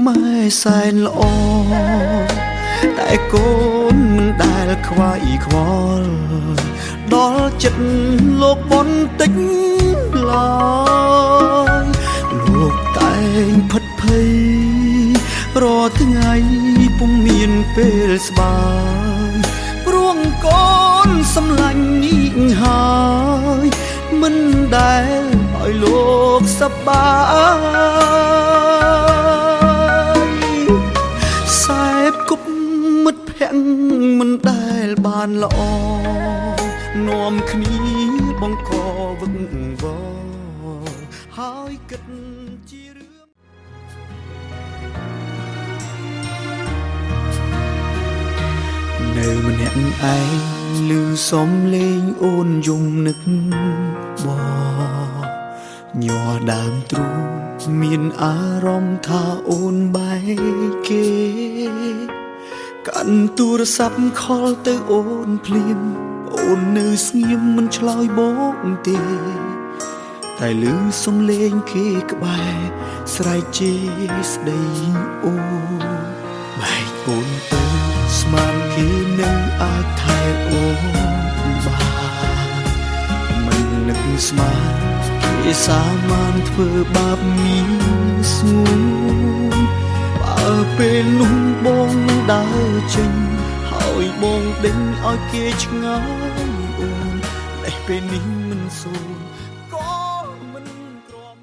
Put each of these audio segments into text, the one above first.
ម៉ែសែនល្អតែកូនមិនដែលខ្វាយខ្វល់ដល់ចិត្តលោកបន្តិចឡើយលោកតែងផិតភ័យរាល់ថ្ងៃពុំមានពេលស្បាយព្រោះកូនសំឡាញ់ហើយមិនដែលឲ្យលោកសប្បាយខ្សែគប់មិត្តភក្តិមិនដែលបានល្អនាំគ្នាបង្កវឹកវរហើយគិតជារឿងនៅម្នាក់ឯងឮសំឡេងអូនយំនឹកញ័រដើមទ្រូងមានអារម្មណ៍ថាអូនបែកគេកាន់ទូរស័ព្ទខលទៅអូនភ្លាមអូននៅស្ងៀមមិនឆ្លើយបងទេតែឮសំឡេងគេក្បែរស្រែកជេរស្ដីអូនបែកអូនទៅស្មានគេនៅអាចថែអូនបានមិននឹកស្មានគេសាមានធ្វើបាបមានស្ងួនបើពេលនោះបងនឹងដើរចេញហើយបងដេញឲ្យគេឆ្ងាយអូនតែពេលនេះមិនសូនក៏មិនទ្រាំ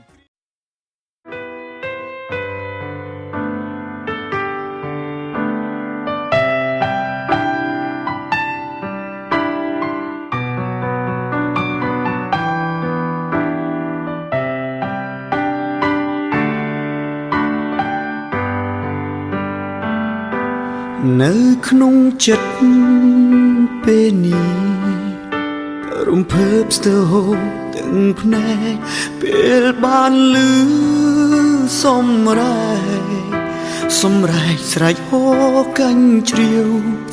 នៅក្នុងចិត្តពេលនេះរំភើបស្ទើរទាំងភ្នែកពេលបានឮសំរែកស្រែកហូរកាញ់ជ្រាវ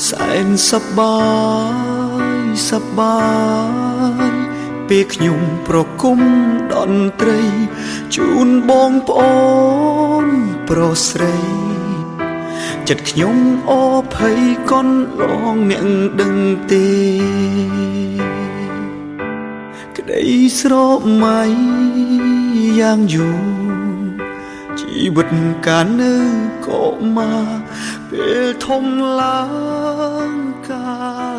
សែនសប្បាយពេលខ្ញុំប្រគំតន្ត្រីជូនបងប្អូនប្រុសស្រីចិត្តខ្ញុំអភ័យកូនឡងអ្នកដឹងទេក្តីស្រមៃយ៉ាងយូរជីវិតកាលនៅក៏មកពេលធំឡើងកា